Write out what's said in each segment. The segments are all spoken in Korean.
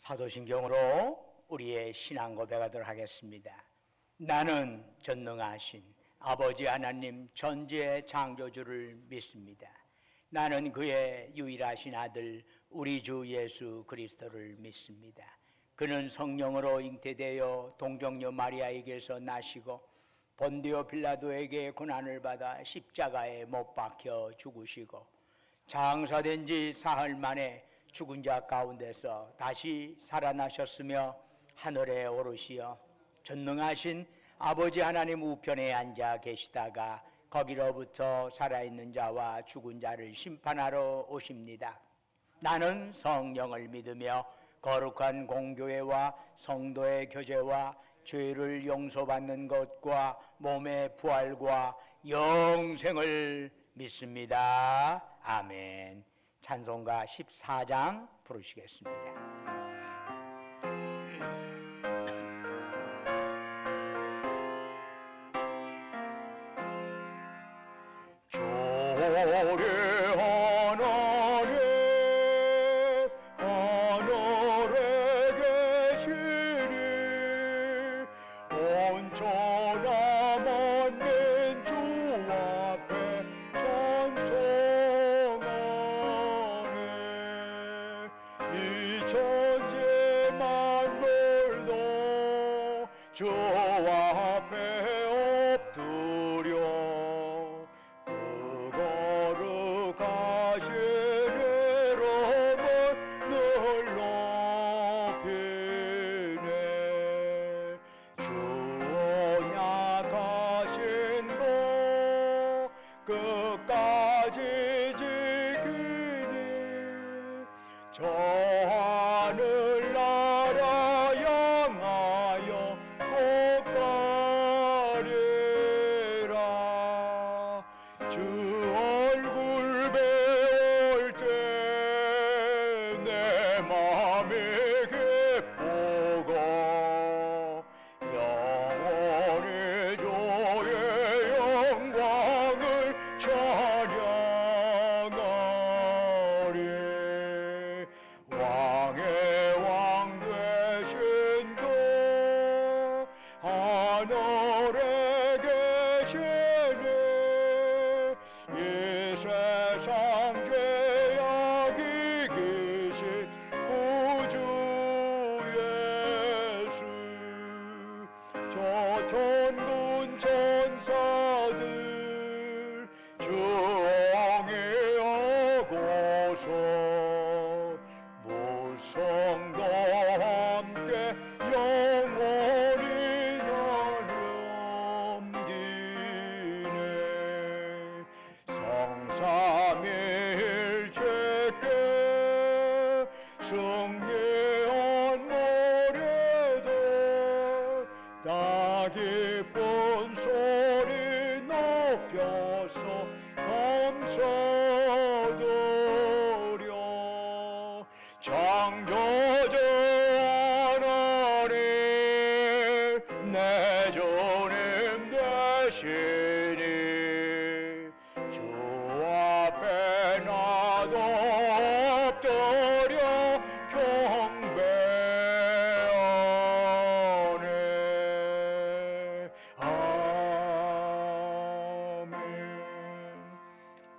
사도신경으로 우리의 신앙 고백하도록 하겠습니다. 나는 전능하신 아버지 하나님 전지의 창조주를 믿습니다. 나는 그의 유일하신 아들 우리 주 예수 그리스도를 믿습니다. 그는 성령으로 잉태되어 동정녀 마리아에게서 나시고 본디오 빌라도에게 고난을 받아 십자가에 못 박혀 죽으시고 장사된 지 사흘 만에 죽은 자 가운데서 다시 살아나셨으며 하늘에 오르시어 전능하신 아버지 하나님 우편에 앉아 계시다가 거기로부터 살아있는 자와 죽은 자를 심판하러 오십니다. 나는 성령을 믿으며 거룩한 공교회와 성도의 교제와 죄를 용서받는 것과 몸의 부활과 영생을 믿습니다. 아멘. 찬송가 14장 부르시겠습니다.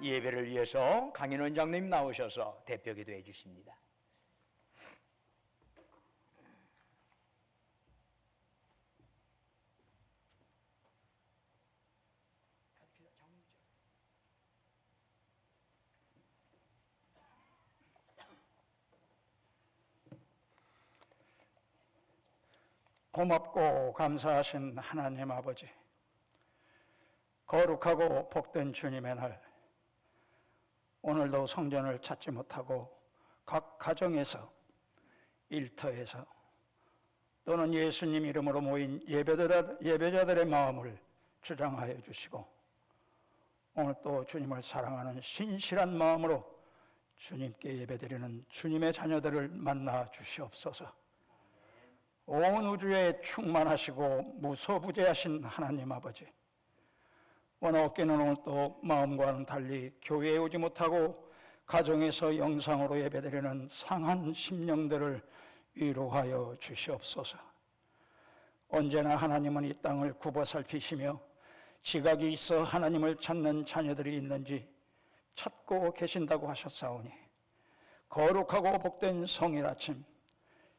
예배를 위해서 강인 원장님 나오셔서 대표 기도해 주십니다. 고맙고 감사하신 하나님 아버지, 거룩하고 복된 주님의 날, 오늘도 성전을 찾지 못하고 각 가정에서, 일터에서 또는 예수님 이름으로 모인 예배자들의 마음을 주장하여 주시고, 오늘 또 주님을 사랑하는 신실한 마음으로 주님께 예배드리는 주님의 자녀들을 만나 주시옵소서. 온 우주에 충만하시고 무소부재하신 하나님 아버지, 오늘 어깨는 오늘 또 마음과는 달리 교회에 오지 못하고 가정에서 영상으로 예배드리는 상한 심령들을 위로하여 주시옵소서. 언제나 하나님은 이 땅을 굽어 살피시며 지각이 있어 하나님을 찾는 자녀들이 있는지 찾고 계신다고 하셨사오니 거룩하고 복된 성일 아침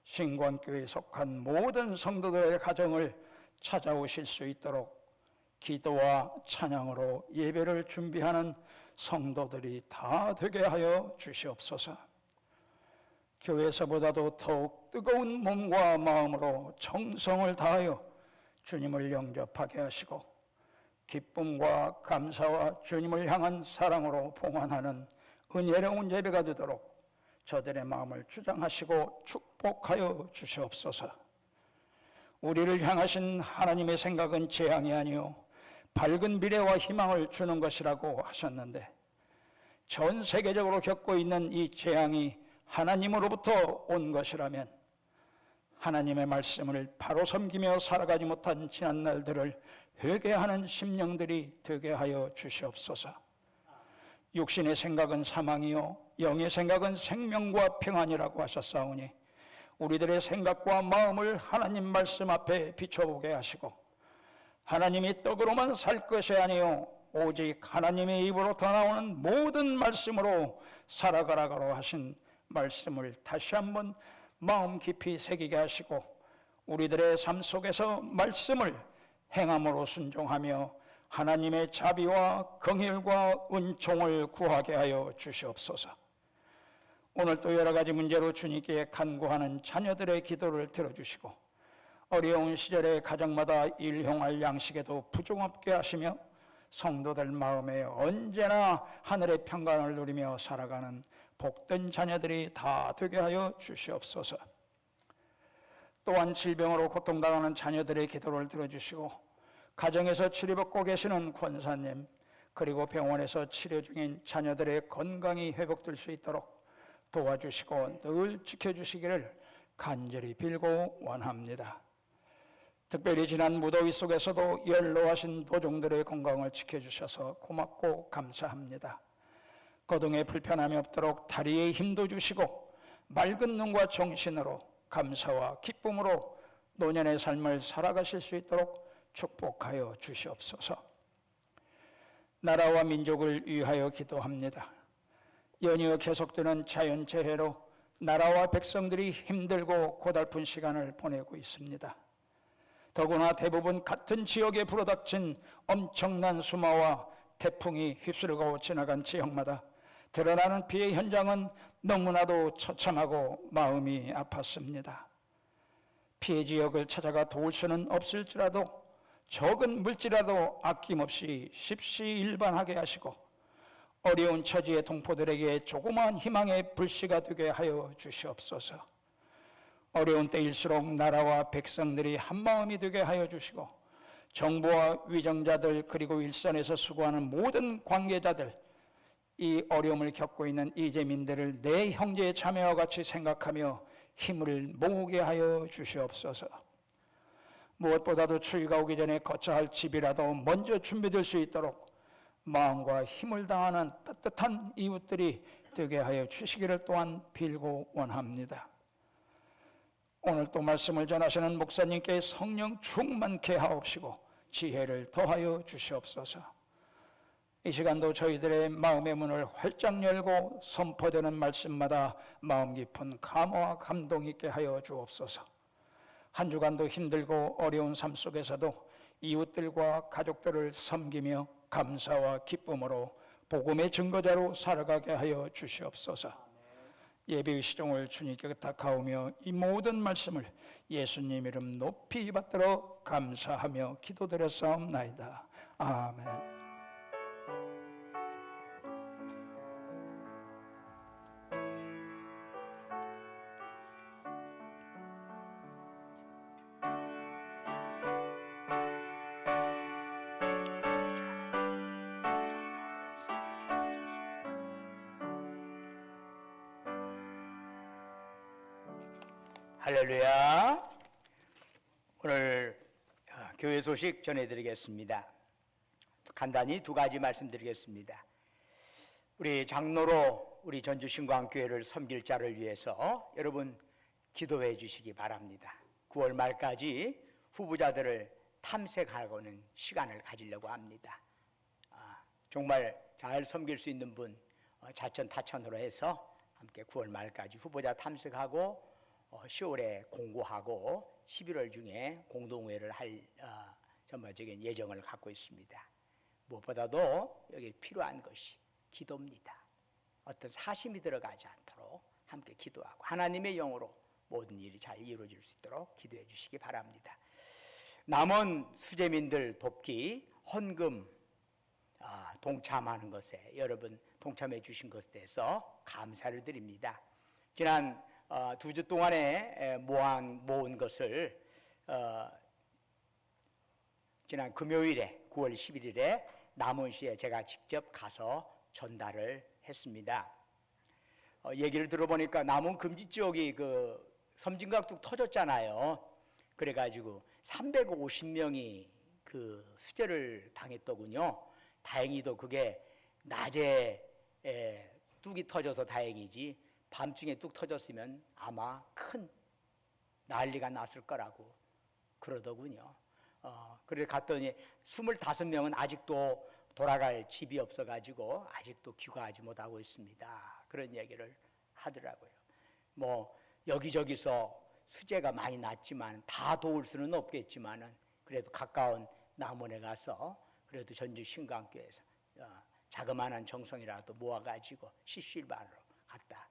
신광교회에 속한 모든 성도들의 가정을 찾아오실 수 있도록 기도와 찬양으로 예배를 준비하는 성도들이 다 되게 하여 주시옵소서. 교회에서보다도 더욱 뜨거운 몸과 마음으로 정성을 다하여 주님을 영접하게 하시고 기쁨과 감사와 주님을 향한 사랑으로 봉헌하는 은혜로운 예배가 되도록 저들의 마음을 주장하시고 축복하여 주시옵소서. 우리를 향하신 하나님의 생각은 재앙이 아니요 밝은 미래와 희망을 주는 것이라고 하셨는데 전 세계적으로 겪고 있는 이 재앙이 하나님으로부터 온 것이라면 하나님의 말씀을 바로 섬기며 살아가지 못한 지난 날들을 회개하는 심령들이 되게 하여 주시옵소서. 육신의 생각은 사망이요 영의 생각은 생명과 평안이라고 하셨사오니 우리들의 생각과 마음을 하나님 말씀 앞에 비춰보게 하시고 하나님이 떡으로만 살 것이 아니요 오직 하나님의 입으로 더 나오는 모든 말씀으로 살아가라고 하신 말씀을 다시 한번 마음 깊이 새기게 하시고 우리들의 삶 속에서 말씀을 행함으로 순종하며 하나님의 자비와 긍휼과 은총을 구하게 하여 주시옵소서. 오늘 또 여러 가지 문제로 주님께 간구하는 자녀들의 기도를 들어주시고 어려운 시절에 가정마다 일용할 양식에도 부족 없게 하시며 성도들 마음에 언제나 하늘의 평강을 누리며 살아가는 복된 자녀들이 다 되게 하여 주시옵소서. 또한 질병으로 고통당하는 자녀들의 기도를 들어주시고 가정에서 치료받고 계시는 권사님 그리고 병원에서 치료 중인 자녀들의 건강이 회복될 수 있도록 도와주시고 늘 지켜주시기를 간절히 빌고 원합니다. 특별히 지난 무더위 속에서도 연로하신 도종들의 건강을 지켜주셔서 고맙고 감사합니다. 거동에 불편함이 없도록 다리에 힘도 주시고 맑은 눈과 정신으로 감사와 기쁨으로 노년의 삶을 살아가실 수 있도록 축복하여 주시옵소서. 나라와 민족을 위하여 기도합니다. 연이어 계속되는 자연재해로 나라와 백성들이 힘들고 고달픈 시간을 보내고 있습니다. 더구나 대부분 같은 지역에 불어닥친 엄청난 수마와 태풍이 휩쓸고 지나간 지역마다 드러나는 피해 현장은 너무나도 처참하고 마음이 아팠습니다. 피해 지역을 찾아가 도울 수는 없을지라도 적은 물질이라도 아낌없이 십시일반하게 하시고 어려운 처지의 동포들에게 조그마한 희망의 불씨가 되게 하여 주시옵소서. 어려운 때일수록 나라와 백성들이 한마음이 되게 하여 주시고 정부와 위정자들 그리고 일선에서 수고하는 모든 관계자들 이 어려움을 겪고 있는 이재민들을 내 형제의 자매와 같이 생각하며 힘을 모으게 하여 주시옵소서. 무엇보다도 추위가 오기 전에 거처할 집이라도 먼저 준비될 수 있도록 마음과 힘을 다하는 따뜻한 이웃들이 되게 하여 주시기를 또한 빌고 원합니다. 오늘 또 말씀을 전하시는 목사님께 성령 충만케 하옵시고 지혜를 더하여 주시옵소서. 이 시간도 저희들의 마음의 문을 활짝 열고 선포되는 말씀마다 마음 깊은 감화와 감동 있게 하여 주옵소서. 한 주간도 힘들고 어려운 삶 속에서도 이웃들과 가족들을 섬기며 감사와 기쁨으로 복음의 증거자로 살아가게 하여 주시옵소서. 예배의 시종을 주님께 부탁하오며 이 모든 말씀을 예수님 이름 높이 받들어 감사하며 기도드렸사옵나이다. 아멘. 할렐루야. 오늘 교회 소식 전해드리겠습니다. 간단히 두 가지 말씀드리겠습니다. 우리 장로로 우리 전주신광교회를 섬길 자를 위해서 여러분 기도해 주시기 바랍니다. 9월 말까지 후보자들을 탐색하고는 시간을 가지려고 합니다. 정말 잘 섬길 수 있는 분 자천타천으로 해서 함께 9월 말까지 후보자 탐색하고 10월에 공고하고 11월 중에 공동회를 할 전반적인 예정을 갖고 있습니다. 무엇보다도 여기 필요한 것이 기도입니다. 어떤 사심이 들어가지 않도록 함께 기도하고 하나님의 영으로 모든 일이 잘 이루어질 수 있도록 기도해 주시기 바랍니다. 남은 수재민들 돕기 헌금 동참하는 것에 여러분 동참해 주신 것에 대해서 감사를 드립니다. 지난 2주 동안에 모은 것을 지난 금요일에 9월 11일에 남원시에 제가 직접 가서 전달을 했습니다. 얘기를 들어보니까 남원 금지 지역이 그 섬진강 뚝 터졌잖아요. 그래가지고 350명이 그 수재를 당했더군요. 다행히도 그게 낮에 뚝이 터져서 다행이지 밤중에 뚝 터졌으면 아마 큰 난리가 났을 거라고 그러더군요. 그래 갔더니 25명은 아직도 돌아갈 집이 없어가지고 아직도 귀가하지 못하고 있습니다. 그런 얘기를 하더라고요. 뭐 여기저기서 수재가 많이 났지만 다 도울 수는 없겠지만은 그래도 가까운 남원에 가서 그래도 전주 신강교회에서 자그마한 정성이라도 모아가지고 시실반으로 갖다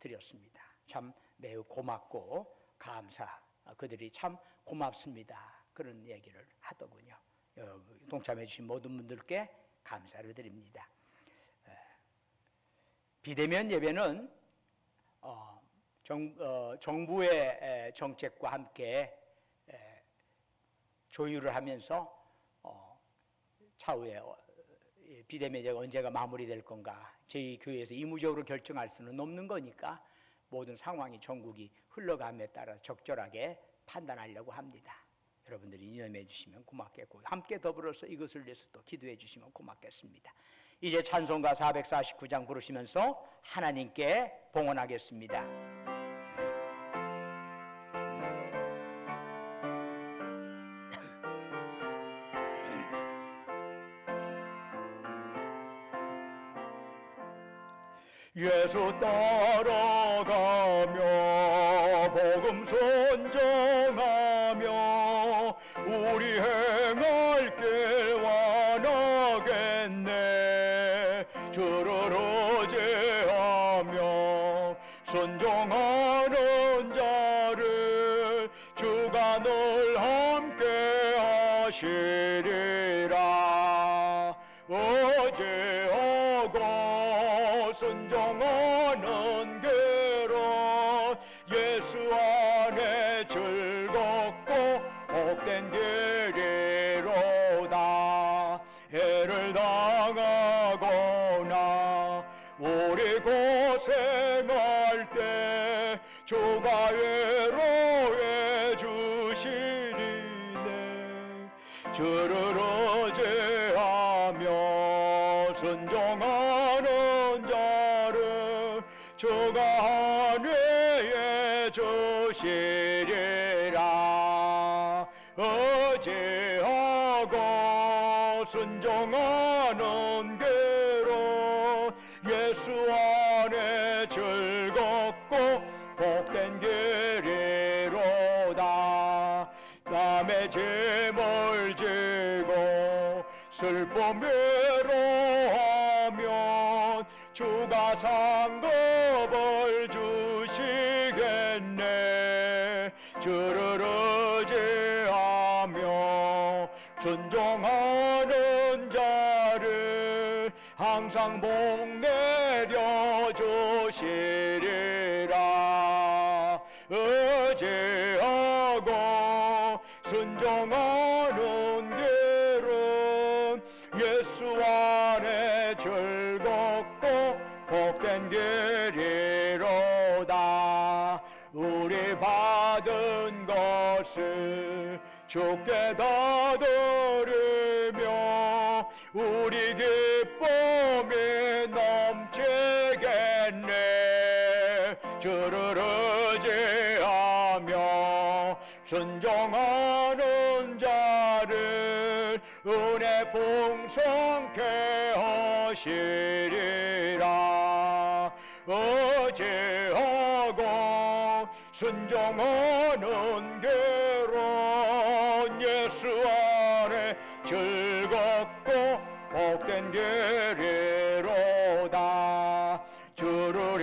드렸습니다. 참 매우 고맙고 그들이 참 고맙습니다. 그런 얘기를 하더군요. 동참해 주신 모든 분들께 감사를 드립니다. 비대면 예배는 정부의 정책과 함께 조율을 하면서 차후에 비대면 예배가 언제가 마무리될 건가 저희 교회에서 의무적으로 결정할 수는 없는 거니까 모든 상황이 전국이 흘러감에 따라 적절하게 판단하려고 합니다. 여러분들이 이념해 주시면 고맙겠고 함께 더불어서 이것을 위해서 또 기도해 주시면 고맙겠습니다. 이제 찬송가 449장 부르시면서 하나님께 봉헌하겠습니다. 예수 따라가며 복음 선정하며 우리 행할 길 완하겠네. 주를 의지하며 순종하는 자를 주가 늘 함께 하시리라. 의지하고 순종하는 길은 예수 안에 즐겁고 복된 길이로다. 해를 당하거나 우리 고생할 때 주가 위로해 주시리네. 주를 의지하며 순종하는 자를 주가 안위해 주시리라. 의지하고 순종하는 길은 예수 안에 즐겁고 복된 길이로다. 남의 짐을 지고 슬픔 위로하면 주가 상급을 주시겠네. 주를 의지하며 순종하는 자를 항상 복 내려 주시리라. 의지하고 순종하는 길은 예수 안에 즐겁고 복된 길이로다. 우리 받은 것을 주께 다 드리며 우리 기쁨이 넘치겠네. 주를 의지하며 순종하는 자를 은혜 풍성케 하시리라. 의지하고 순종하는 길은 예수 안에 즐겁고 복된 길이로다. 주를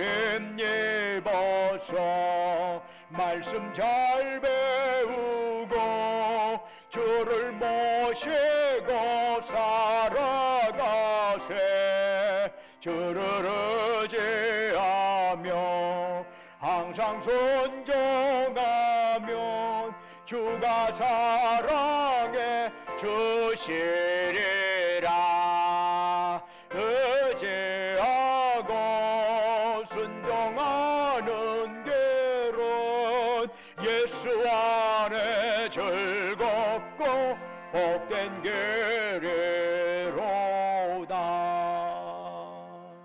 힘입어서 말씀 잘 배우고 주를 모시고 살아가세. 주를 의지하며 항상 순종하면 주가 사랑해 주시리라. 의지하고 순종하는 길은 예수 안에 즐겁고 복된 길이로다.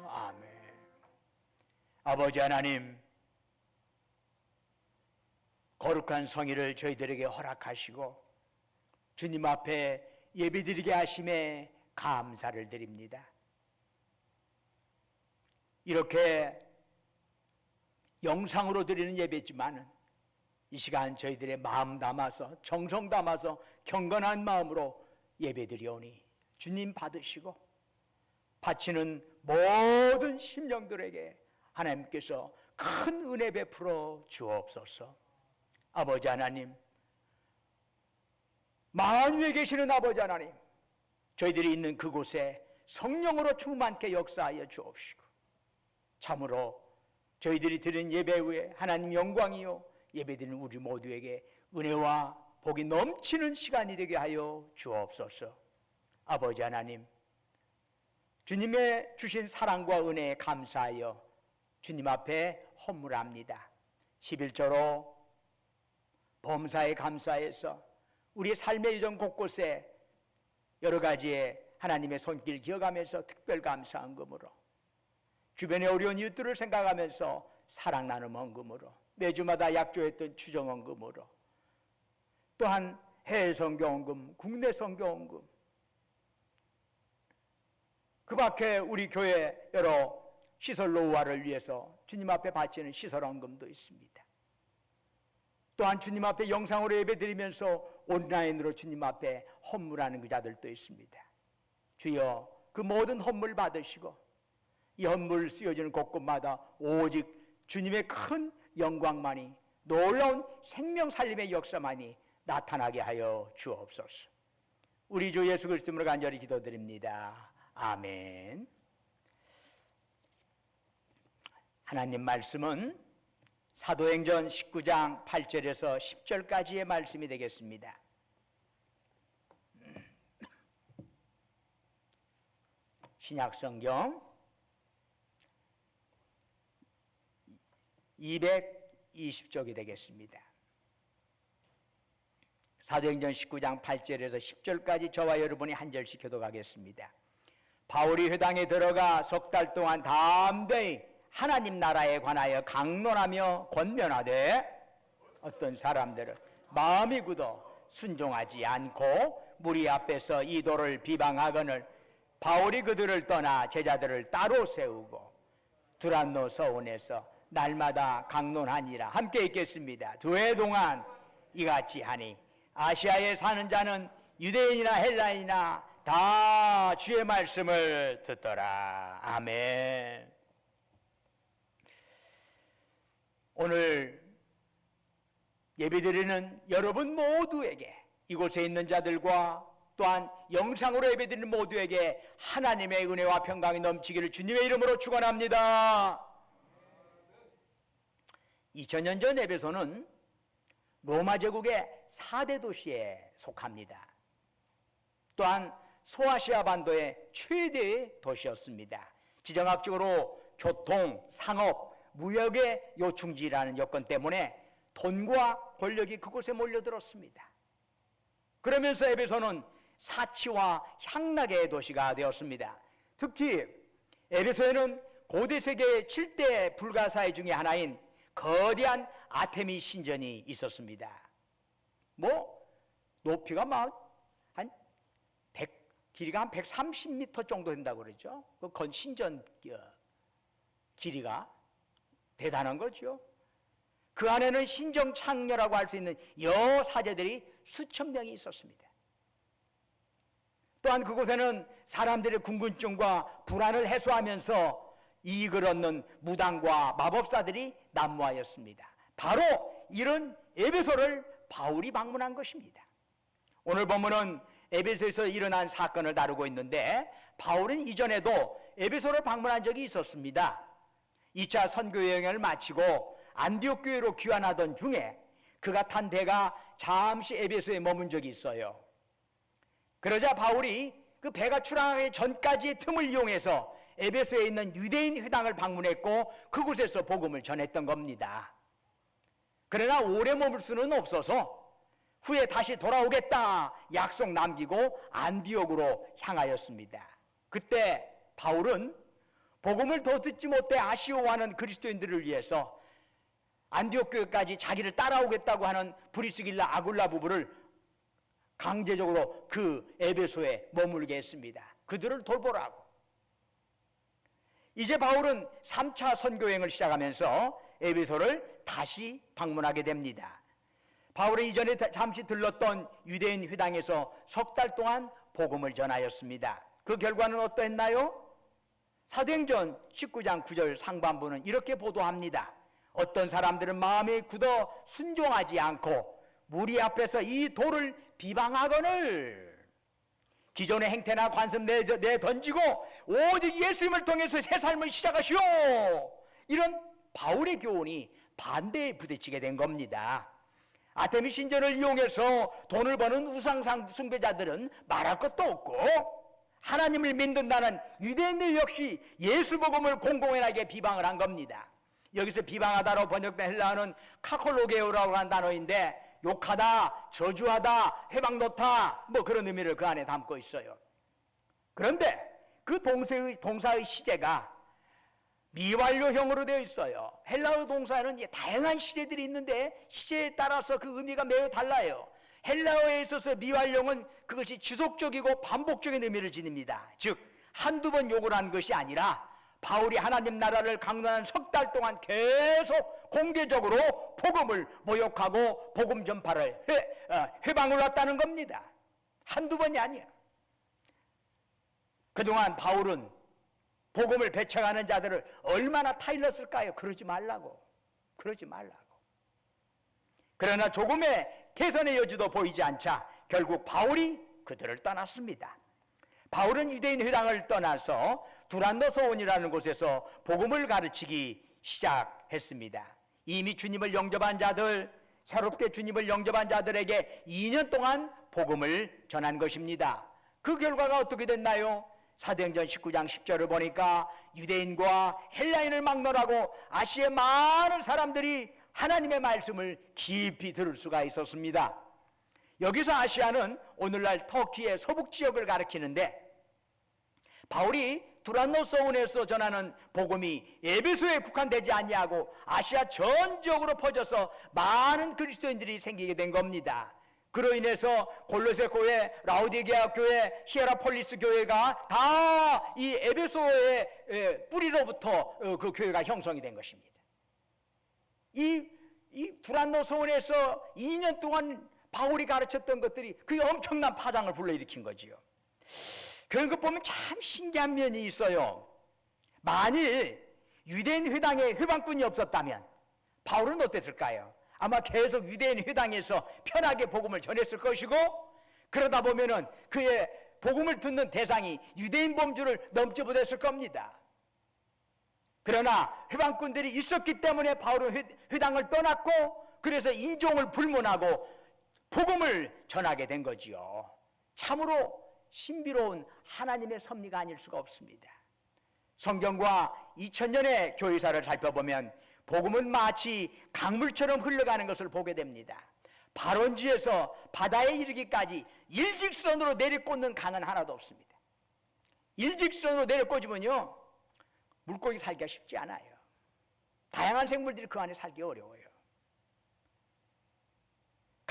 아멘. 아버지 하나님, 거룩한 성의를 저희들에게 허락하시고 주님 앞에 예배드리게 하심에 감사를 드립니다. 이렇게 영상으로 드리는 예배지만은 이 시간 저희들의 마음 담아서 정성 담아서 경건한 마음으로 예배드리오니 주님 받으시고 바치는 모든 심령들에게 하나님께서 큰 은혜 베풀어 주옵소서. 아버지 하나님, 만유에 계시는 아버지 하나님, 저희들이 있는 그곳에 성령으로 충만케 역사하여 주옵시고 참으로 저희들이 드린 예배 후에 하나님 영광이요 예배드리는 우리 모두에게 은혜와 복이 넘치는 시간이 되게 하여 주옵소서. 아버지 하나님, 주님의 주신 사랑과 은혜에 감사하여 주님 앞에 헌물합니다. 11조로 범사에 감사해서 우리의 삶의 이전 곳곳에 여러 가지의 하나님의 손길 기억하면서 특별 감사 헌금으로, 주변의 어려운 이웃들을 생각하면서 사랑 나눔 헌금으로, 매주마다 약조했던 추정 헌금으로, 또한 해외 선교 헌금, 국내 선교 헌금, 그 밖에 우리 교회 여러 시설 노후화를 위해서 주님 앞에 바치는 시설 헌금도 있습니다. 또한 주님 앞에 영상으로 예배드리면서 온라인으로 주님 앞에 헌물하는 그 자들도 있습니다. 주여, 그 모든 헌물 받으시고 이 헌물 쓰여지는 곳곳마다 오직 주님의 큰 영광만이, 놀라운 생명 살림의 역사만이 나타나게 하여 주옵소서. 우리 주 예수 그리스도로 간절히 기도드립니다. 아멘. 하나님 말씀은 사도행전 19장 8절에서 10절까지의 말씀이 되겠습니다. 신약성경 220쪽이 되겠습니다. 사도행전 19장 8절에서 10절까지 저와 여러분이 한 절씩 교독하겠습니다. 바울이 회당에 들어가 석 달 동안 담대히 하나님 나라에 관하여 강론하며 권면하되 어떤 사람들은 마음이 굳어 순종하지 않고 무리 앞에서 이도를 비방하거늘 바울이 그들을 떠나 제자들을 따로 세우고 두란노 서원에서 날마다 강론하니라. 함께 읽겠습니다. 2해 동안 이같이 하니 아시아에 사는 자는 유대인이나 헬라인이나 다 주의 말씀을 듣더라. 아멘. 오늘 예배드리는 여러분 모두에게, 이곳에 있는 자들과 또한 영상으로 예배드리는 모두에게 하나님의 은혜와 평강이 넘치기를 주님의 이름으로 축원합니다. 2000년 전 에베소는 로마 제국의 4대 도시에 속합니다. 또한 소아시아 반도의 최대의 도시였습니다. 지정학적으로 교통, 상업, 무역의 요충지라는 여건 때문에 돈과 권력이 그곳에 몰려들었습니다. 그러면서 에베소는 사치와 향락의 도시가 되었습니다. 특히 에베소에는 고대 세계의 7대 불가사의 중에 하나인 거대한 아테미 신전이 있었습니다. 뭐 높이가 한 100, 길이가 한 130m 정도 된다고 그러죠. 그 신전 길이가 대단한 거죠. 그 안에는 신정창녀라고 할 수 있는 여사제들이 수천 명이 있었습니다. 또한 그곳에는 사람들의 궁금증과 불안을 해소하면서 이익을 얻는 무당과 마법사들이 난무하였습니다. 바로 이런 에베소를 바울이 방문한 것입니다. 오늘 본문은 에베소에서 일어난 사건을 다루고 있는데 바울은 이전에도 에베소를 방문한 적이 있었습니다. 2차 선교 여행을 마치고 안디옥 교회로 귀환하던 중에 그가 탄 배가 잠시 에베소에 머문 적이 있어요. 그러자 바울이 그 배가 출항하기 전까지의 틈을 이용해서 에베소에 있는 유대인 회당을 방문했고 그곳에서 복음을 전했던 겁니다. 그러나 오래 머물 수는 없어서 후에 다시 돌아오겠다 약속 남기고 안디옥으로 향하였습니다. 그때 바울은 복음을 더 듣지 못해 아쉬워하는 그리스도인들을 위해서 안디옥 교회까지 자기를 따라오겠다고 하는 브리스길라 아굴라 부부를 강제적으로 그 에베소에 머물게 했습니다. 그들을 돌보라고. 이제 바울은 3차 선교행을 시작하면서 에베소를 다시 방문하게 됩니다. 바울은 이전에 잠시 들렀던 유대인 회당에서 석 달 동안 복음을 전하였습니다. 그 결과는 어떠했나요? 사도행전 19장 9절 상반부는 이렇게 보도합니다. 어떤 사람들은 마음에 굳어 순종하지 않고 무리 앞에서 이 돌을 비방하거늘 기존의 행태나 관습 내던지고 오직 예수님을 통해서 새 삶을 시작하시오. 이런 바울의 교훈이 반대에 부딪히게 된 겁니다. 아테미 신전을 이용해서 돈을 버는 우상 숭배자들은 말할 것도 없고 하나님을 믿는다는 유대인들 역시 예수 복음을 공공연하게 비방을 한 겁니다. 여기서 비방하다로 번역된 헬라어는 카콜로게오라고 하는 단어인데 욕하다, 저주하다, 회방놓다 뭐 그런 의미를 그 안에 담고 있어요. 그런데 그 동사의 시제가 미완료형으로 되어 있어요. 헬라어 동사는 다양한 시제들이 있는데 시제에 따라서 그 의미가 매우 달라요. 헬라어에 있어서 미완료는 그것이 지속적이고 반복적인 의미를 지닙니다. 즉 한두 번 욕을 한 것이 아니라 바울이 하나님 나라를 강론한 석 달 동안 계속 공개적으로 복음을 모욕하고 복음 전파를 회방을 놨다는 겁니다. 한두 번이 아니에요. 그동안 바울은 복음을 배척하는 자들을 얼마나 타일렀을까요? 그러지 말라고. 그러나 조금의 개선의 여지도 보이지 않자 결국 바울이 그들을 떠났습니다. 바울은 유대인 회당을 떠나서 두란노소원이라는 곳에서 복음을 가르치기 시작했습니다. 이미 주님을 영접한 자들, 새롭게 주님을 영접한 자들에게 2년 동안 복음을 전한 것입니다. 그 결과가 어떻게 됐나요? 사도행전 19장 10절을 보니까 유대인과 헬라인을 막론하고 아시아의 많은 사람들이 하나님의 말씀을 깊이 들을 수가 있었습니다. 여기서 아시아는 오늘날 터키의 서북 지역을 가리키는데 바울이 두란노소원에서 전하는 복음이 에베소에 국한되지 아니하고 아시아 전 지역으로 퍼져서 많은 그리스도인들이 생기게 된 겁니다. 그로 인해서 골로새 교회, 라우디게아 교회, 히에라폴리스 교회가 다 이 에베소의 뿌리로부터 그 교회가 형성이 된 것입니다. 이 두란노소원에서 2년 동안 바울이 가르쳤던 것들이 그게 엄청난 파장을 불러일으킨 거지요. 그런 것 보면 참 신기한 면이 있어요. 만일 유대인 회당에 회방꾼이 없었다면 바울은 어땠을까요? 아마 계속 유대인 회당에서 편하게 복음을 전했을 것이고 그러다 보면은 그의 복음을 듣는 대상이 유대인 범주를 넘지 못했을 겁니다. 그러나 회방꾼들이 있었기 때문에 바울은 회당을 떠났고 그래서 인종을 불문하고 복음을 전하게 된 거지요. 참으로 신비로운 하나님의 섭리가 아닐 수가 없습니다. 성경과 2000년의 교회사를 살펴보면 복음은 마치 강물처럼 흘러가는 것을 보게 됩니다. 발원지에서 바다에 이르기까지 일직선으로 내리꽂는 강은 하나도 없습니다. 일직선으로 내리꽂으면요 물고기 살기가 쉽지 않아요. 다양한 생물들이 그 안에 살기 어려워요.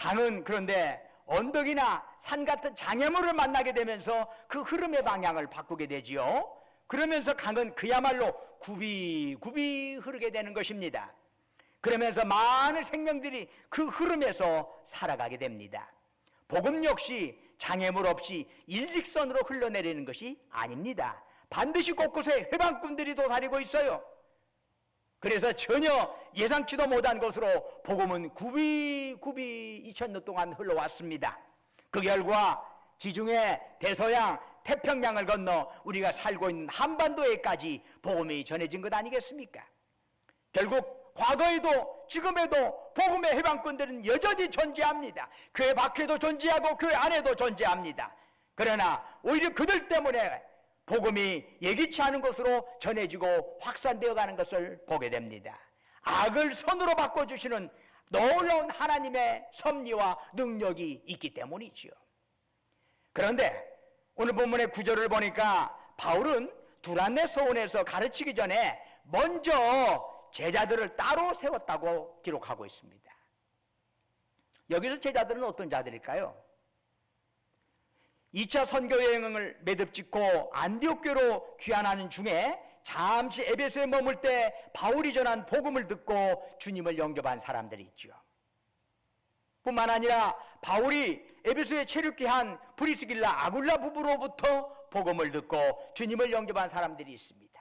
강은 그런데 언덕이나 산 같은 장애물을 만나게 되면서 그 흐름의 방향을 바꾸게 되지요. 그러면서 강은 그야말로 굽이 흐르게 되는 것입니다. 그러면서 많은 생명들이 그 흐름에서 살아가게 됩니다. 복음 역시 장애물 없이 일직선으로 흘러내리는 것이 아닙니다. 반드시 곳곳에 회방꾼들이 도사리고 있어요. 그래서 전혀 예상치도 못한 것으로 복음은 굽이 2000년 동안 흘러왔습니다. 그 결과 지중해, 대서양, 태평양을 건너 우리가 살고 있는 한반도에까지 복음이 전해진 것 아니겠습니까? 결국 과거에도 지금에도 복음의 해방꾼들은 여전히 존재합니다. 교회 밖에도 존재하고 교회 안에도 존재합니다. 그러나 오히려 그들 때문에 복음이 예기치 않은 것으로 전해지고 확산되어 가는 것을 보게 됩니다. 악을 선으로 바꿔주시는 놀라운 하나님의 섭리와 능력이 있기 때문이지요. 그런데 오늘 본문의 구절을 보니까 바울은 두란네 서원에서 가르치기 전에 먼저 제자들을 따로 세웠다고 기록하고 있습니다. 여기서 제자들은 어떤 자들일까요? 2차 선교 여행을 매듭짓고 안디옥교로 귀환하는 중에 잠시 에베소에 머물 때 바울이 전한 복음을 듣고 주님을 영접한 사람들이 있죠. 뿐만 아니라 바울이 에베소에 체류기한 브리스길라 아굴라 부부로부터 복음을 듣고 주님을 영접한 사람들이 있습니다.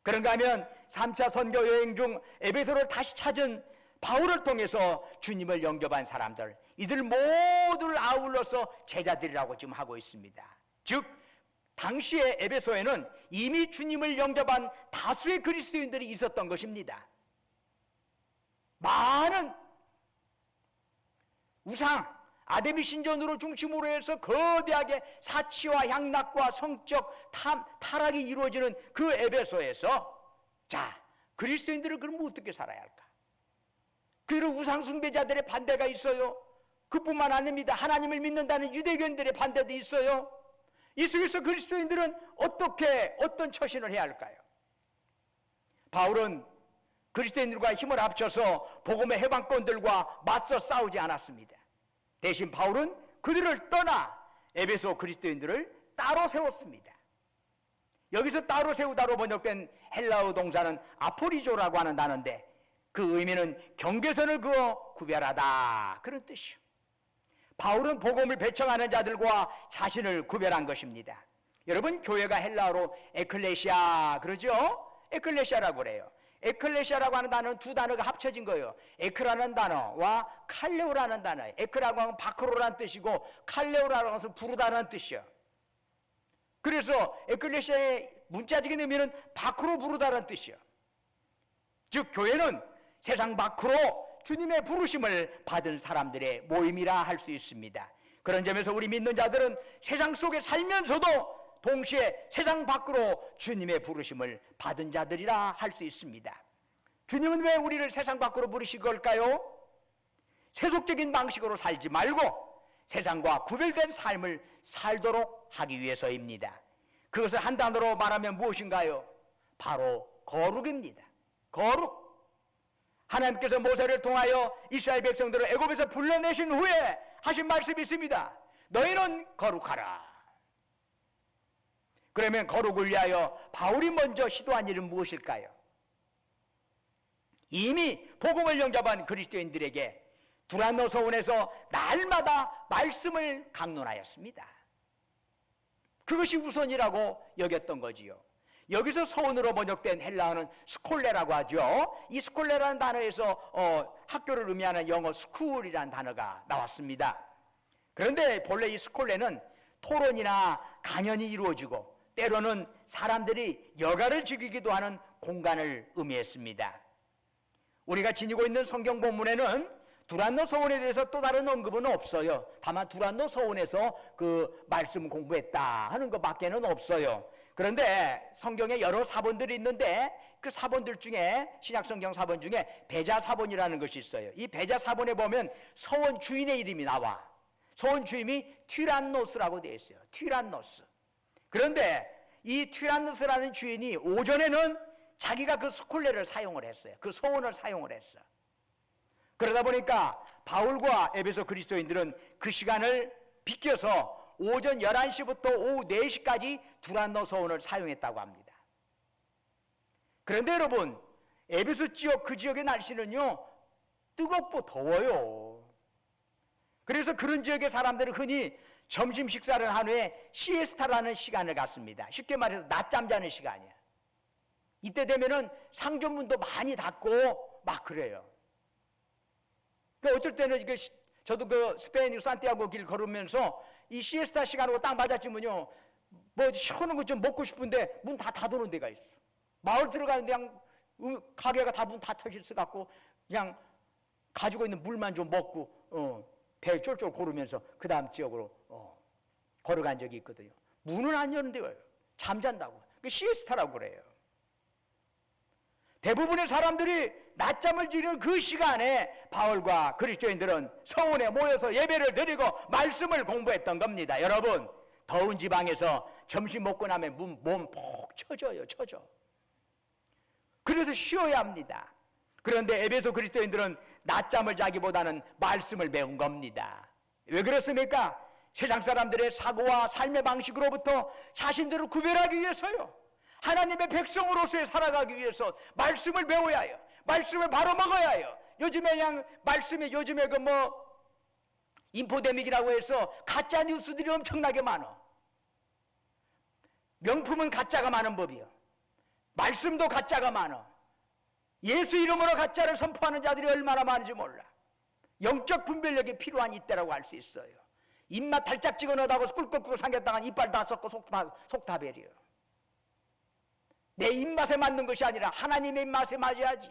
그런가 하면 3차 선교 여행 중 에베소를 다시 찾은 바울을 통해서 주님을 영접한 사람들, 이들 모두를 아울러서 제자들이라고 지금 하고 있습니다. 즉 당시에 에베소에는 이미 주님을 영접한 다수의 그리스도인들이 있었던 것입니다. 많은 우상, 아데미 신전으로 중심으로 해서 거대하게 사치와 향락과 성적 타락이 이루어지는 그 에베소에서 자, 그리스도인들은 그럼 어떻게 살아야 할까? 그들은 우상 숭배자들의 반대가 있어요. 그뿐만 아닙니다. 하나님을 믿는다는 유대교인들의 반대도 있어요. 이 속에서 그리스도인들은 어떤 처신을 해야 할까요? 바울은 그리스도인들과 힘을 합쳐서 복음의 해방권들과 맞서 싸우지 않았습니다. 대신 바울은 그들을 떠나 에베소 그리스도인들을 따로 세웠습니다. 여기서 따로 세우다로 번역된 헬라어 동사는 아포리조라고 하는 단어인데 그 의미는 경계선을 그어 구별하다, 그런 뜻이요. 바울은 복음을 배청하는 자들과 자신을 구별한 것입니다. 여러분, 교회가 헬라어로 에클레시아 그러죠? 에클레시아라고 그래요. 에클레시아라고 하는 단어는 두 단어가 합쳐진 거예요. 에크라는 단어와 칼레오라는 단어. 에크라고 하면 바크로라는 뜻이고 칼레오라고 하면 부르다라는 뜻이에요. 그래서 에클레시아의 문자적인 의미는 밖으로 부르다라는 뜻이에요. 즉 교회는 세상 밖으로 주님의 부르심을 받은 사람들의 모임이라 할 수 있습니다. 그런 점에서 우리 믿는 자들은 세상 속에 살면서도 동시에 세상 밖으로 주님의 부르심을 받은 자들이라 할 수 있습니다. 주님은 왜 우리를 세상 밖으로 부르신 걸까요? 세속적인 방식으로 살지 말고 세상과 구별된 삶을 살도록 하기 위해서입니다. 그것을 한 단어로 말하면 무엇인가요? 바로 거룩입니다. 거룩. 하나님께서 모세를 통하여 이스라엘 백성들을 애굽에서 불러내신 후에 하신 말씀이 있습니다. 너희는 거룩하라. 그러면 거룩을 위하여 바울이 먼저 시도한 일은 무엇일까요? 이미 복음을 영접한 그리스도인들에게 두란노 서원에서 날마다 말씀을 강론하였습니다. 그것이 우선이라고 여겼던 거지요. 여기서 서원으로 번역된 헬라어는 스콜레라고 하죠. 이 스콜레라는 단어에서 학교를 의미하는 영어 스쿨이라는 단어가 나왔습니다. 그런데 본래 이 스콜레는 토론이나 강연이 이루어지고 때로는 사람들이 여가를 즐기기도 하는 공간을 의미했습니다. 우리가 지니고 있는 성경 본문에는 두란노 서원에 대해서 또 다른 언급은 없어요. 다만 두란노 서원에서 그 말씀 공부했다 하는 것밖에는 없어요. 그런데 성경에 여러 사본들이 있는데 그 사본들 중에 신약 성경 사본 중에 베자 사본이라는 것이 있어요. 이 베자 사본에 보면 서원 주인의 이름이 나와. 서원 주임이 튀란노스라고 되어 있어요. 튀란노스. 그런데 이 튀란노스라는 주인이 오전에는 자기가 그 스콜레를 사용을 했어요. 그 서원을 사용을 했어. 그러다 보니까 바울과 에베소 그리스도인들은 그 시간을 비껴서 오전 11시부터 오후 4시까지 두란노 서원을 사용했다고 합니다. 그런데 여러분, 에베소 지역, 그 지역의 날씨는요 뜨겁고 더워요. 그래서 그런 지역의 사람들은 흔히 점심 식사를 한 후에 시에스타라는 시간을 갖습니다. 쉽게 말해서 낮잠 자는 시간이야. 이때 되면은 상점문도 많이 닫고 막 그래요. 그러니까 어쩔 때는 이게 저도 그 스페인 산티아고 길 걸으면서 이 시에스타 시간하고 딱 맞았지만요, 뭐 시원한 거 좀 먹고 싶은데 문 다 닫아놓은 데가 있어. 마을 들어가는데 그냥 가게가 다 문 다 터질 갖고 그냥 가지고 있는 물만 좀 먹고 배 쫄쫄 고르면서 그 다음 지역으로 걸어간 적이 있거든요. 문은 안 여는데요. 잠잔다고. 그 시에스타라고 그래요. 대부분의 사람들이 낮잠을 지르는 그 시간에 바울과 그리스도인들은 성원에 모여서 예배를 드리고 말씀을 공부했던 겁니다. 여러분, 더운 지방에서 점심 먹고 나면 몸 푹 처져요. 처져. 그래서 쉬어야 합니다. 그런데 에베소 그리스도인들은 낮잠을 자기보다는 말씀을 배운 겁니다. 왜 그렇습니까? 세상 사람들의 사고와 삶의 방식으로부터 자신들을 구별하기 위해서요. 하나님의 백성으로서의 살아가기 위해서 말씀을 배워야 해요. 말씀을 바로 먹어야 해요. 요즘에 그냥 말씀이 요즘에 그 뭐 인포데믹이라고 해서 가짜 뉴스들이 엄청나게 많아. 명품은 가짜가 많은 법이요. 말씀도 가짜가 많아. 예수 이름으로 가짜를 선포하는 자들이 얼마나 많은지 몰라. 영적 분별력이 필요한 이때라고 할 수 있어요. 입맛 달짝 찍어넣다고 꿀꿀꿀 삼겼다가 이빨 다 썩고 속 다 베려. 내 입맛에 맞는 것이 아니라 하나님의 입맛에 맞아야지.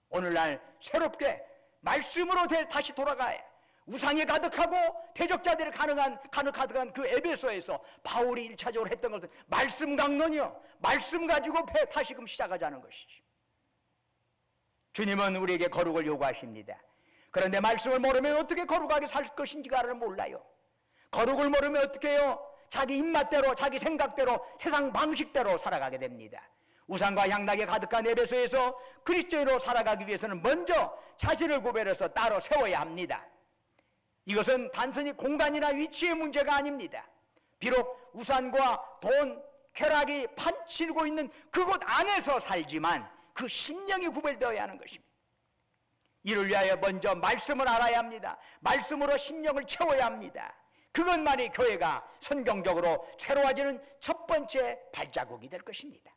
오늘날 새롭게 말씀으로 다시 돌아가야. 우상이 가득하고 대적자들이 가득한 그 에베소에서 바울이 1차적으로 했던 것은 말씀 강론이요. 말씀 가지고 다시금 시작하자는 것이지. 주님은 우리에게 거룩을 요구하십니다. 그런데 말씀을 모르면 어떻게 거룩하게 살 것인지를 몰라요. 거룩을 모르면 어떻게 해요? 자기 입맛대로, 자기 생각대로, 세상 방식대로 살아가게 됩니다. 우상과 향락에 가득한 에베소에서 그리스도인으로 살아가기 위해서는 먼저 자신을 구별해서 따로 세워야 합니다. 이것은 단순히 공간이나 위치의 문제가 아닙니다. 비록 우상과 돈, 쾌락이 판치고 있는 그곳 안에서 살지만 그 심령이 구별되어야 하는 것입니다. 이를 위하여 먼저 말씀을 알아야 합니다. 말씀으로 심령을 채워야 합니다. 그것만이 교회가 선경적으로 새로워지는 첫 번째 발자국이 될 것입니다.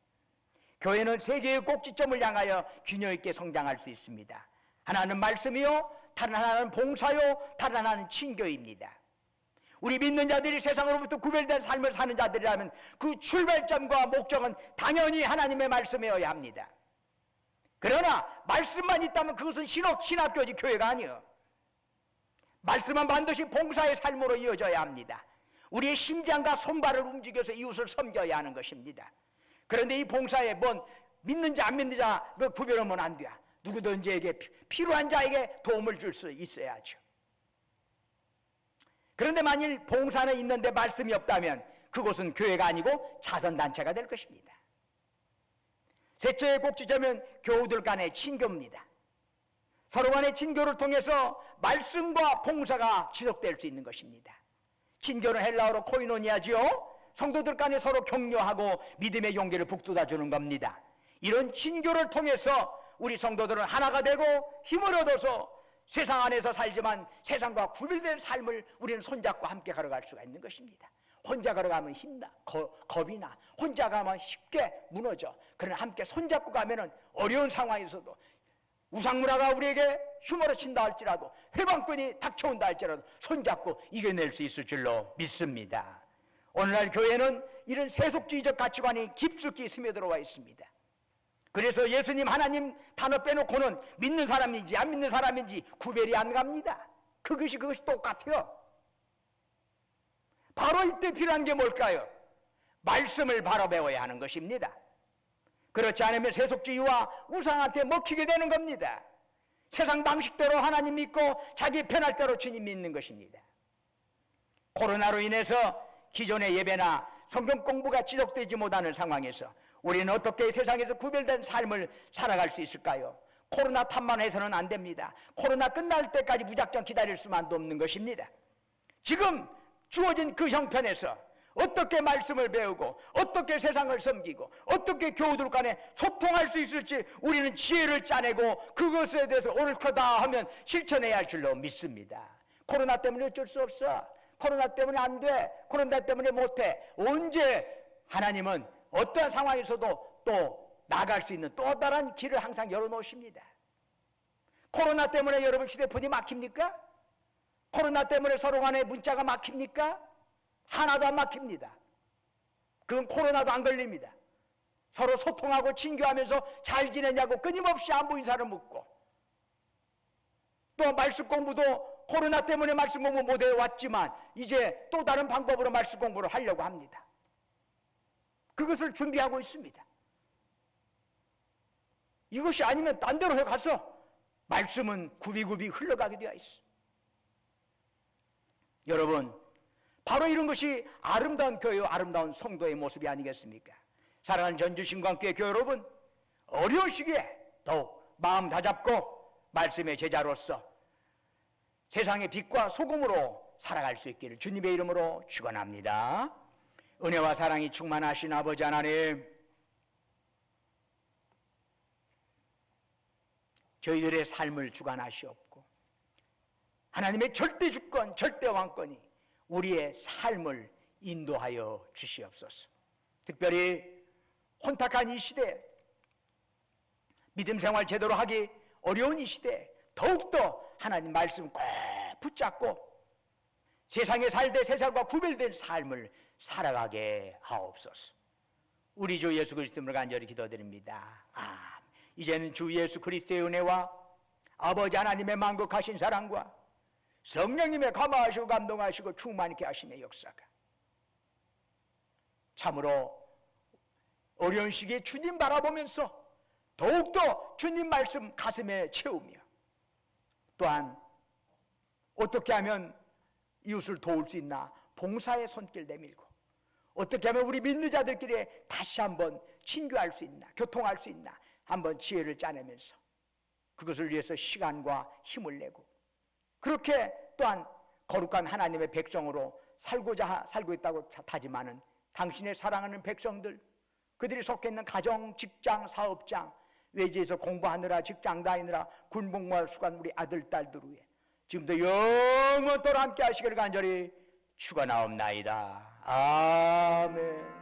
교회는 세계의 꼭지점을 향하여 균형 있게 성장할 수 있습니다. 하나는 말씀이요, 다른 하나는 봉사요, 다른 하나는 친교입니다. 우리 믿는 자들이 세상으로부터 구별된 삶을 사는 자들이라면 그 출발점과 목적은 당연히 하나님의 말씀이어야 합니다. 그러나 말씀만 있다면 그것은 신학교지 교회가 아니에요. 말씀은 반드시 봉사의 삶으로 이어져야 합니다. 우리의 심장과 손발을 움직여서 이웃을 섬겨야 하는 것입니다. 그런데 이 봉사에 믿는 자 안 믿는 자 구별하면 안 돼요. 누구든지에게 필요한 자에게 도움을 줄 수 있어야죠. 그런데 만일 봉사는 있는데 말씀이 없다면 그곳은 교회가 아니고 자선단체가 될 것입니다. 셋째의 꼭지점은 교우들 간의 친교입니다. 서로 간의 친교를 통해서 말씀과 봉사가 지속될 수 있는 것입니다. 친교는 헬라어로 코이노니아지요. 성도들 간에 서로 격려하고 믿음의 용기를 북돋아 주는 겁니다. 이런 친교를 통해서 우리 성도들은 하나가 되고 힘을 얻어서 세상 안에서 살지만 세상과 구별된 삶을 우리는 손잡고 함께 걸어갈 수가 있는 것입니다. 혼자 걸어가면 힘나, 겁이 나. 혼자 가면 쉽게 무너져. 그러나 함께 손잡고 가면은 어려운 상황에서도 우상문화가 우리에게 휘몰아 친다 할지라도 회방꾼이 닥쳐온다 할지라도 손잡고 이겨낼 수 있을 줄로 믿습니다. 오늘날 교회는 이런 세속주의적 가치관이 깊숙이 스며들어와 있습니다. 그래서 예수님, 하나님 단어 빼놓고는 믿는 사람인지 안 믿는 사람인지 구별이 안 갑니다. 그것이 똑같아요. 바로 이때 필요한 게 뭘까요? 말씀을 바로 배워야 하는 것입니다. 그렇지 않으면 세속주의와 우상한테 먹히게 되는 겁니다. 세상 방식대로 하나님 믿고 자기 편할 대로 주님 믿는 것입니다. 코로나로 인해서 기존의 예배나 성경 공부가 지속되지 못하는 상황에서 우리는 어떻게 세상에서 구별된 삶을 살아갈 수 있을까요? 코로나 탓만 해서는 안 됩니다. 코로나 끝날 때까지 무작정 기다릴 수만도 없는 것입니다. 지금 주어진 그 형편에서 어떻게 말씀을 배우고 어떻게 세상을 섬기고 어떻게 교우들 간에 소통할 수 있을지 우리는 지혜를 짜내고 그것에 대해서 옳거다 하면 실천해야 할 줄로 믿습니다. 코로나 때문에 어쩔 수 없어. 코로나 때문에 안 돼. 코로나 때문에 못해. 언제 하나님은 어떠한 상황에서도 또 나갈 수 있는 또 다른 길을 항상 열어놓으십니다. 코로나 때문에 여러분 휴대폰이 막힙니까? 코로나 때문에 서로 간에 문자가 막힙니까? 하나도 안 막힙니다. 그건 코로나도 안 걸립니다. 서로 소통하고 친교하면서 잘 지내냐고 끊임없이 안부 인사를 묻고, 또 말씀 공부도 코로나 때문에 말씀 공부 못 해왔지만 이제 또 다른 방법으로 말씀 공부를 하려고 합니다. 그것을 준비하고 있습니다. 이것이 아니면 딴 데로 가서 말씀은 굽이굽이 흘러가게 되어 있어. 여러분, 바로 이런 것이 아름다운 교회와 아름다운 성도의 모습이 아니겠습니까? 사랑하는 전주신광교회 교회 여러분, 어려운 시기에 더욱 마음 다잡고 말씀의 제자로서 세상의 빛과 소금으로 살아갈 수 있기를 주님의 이름으로 축원합니다. 은혜와 사랑이 충만하신 아버지 하나님, 저희들의 삶을 주관하시옵고 하나님의 절대 주권, 절대 왕권이 우리의 삶을 인도하여 주시옵소서. 특별히 혼탁한 이 시대, 믿음 생활 제대로 하기 어려운 이 시대, 더욱더 하나님 말씀 꼭 붙잡고 세상에 살되 세상과 구별된 삶을 살아가게 하옵소서. 우리 주 예수 그리스도를 간절히 기도드립니다. 이제는 주 예수 그리스도의 은혜와 아버지 하나님의 만극하신 사랑과 성령님의 감화하시고 감동하시고 충만케 하심의 역사가 참으로 어려운 시기에 주님 바라보면서 더욱더 주님 말씀 가슴에 채우며, 또한 어떻게 하면 이웃을 도울 수 있나 봉사의 손길 내밀고, 어떻게 하면 우리 믿는 자들끼리 다시 한번 친교할 수 있나, 교통할 수 있나 한번 지혜를 짜내면서 그것을 위해서 시간과 힘을 내고, 그렇게 또한 거룩한 하나님의 백성으로 살고 있다고 다짐하는 당신의 사랑하는 백성들, 그들이 속해 있는 가정, 직장, 사업장, 외지에서 공부하느라 직장 다니느라 군복무할 수간 우리 아들, 딸들 위해 지금도 영원토록 함께 하시기를 간절히 축원하옵나이다. 아멘.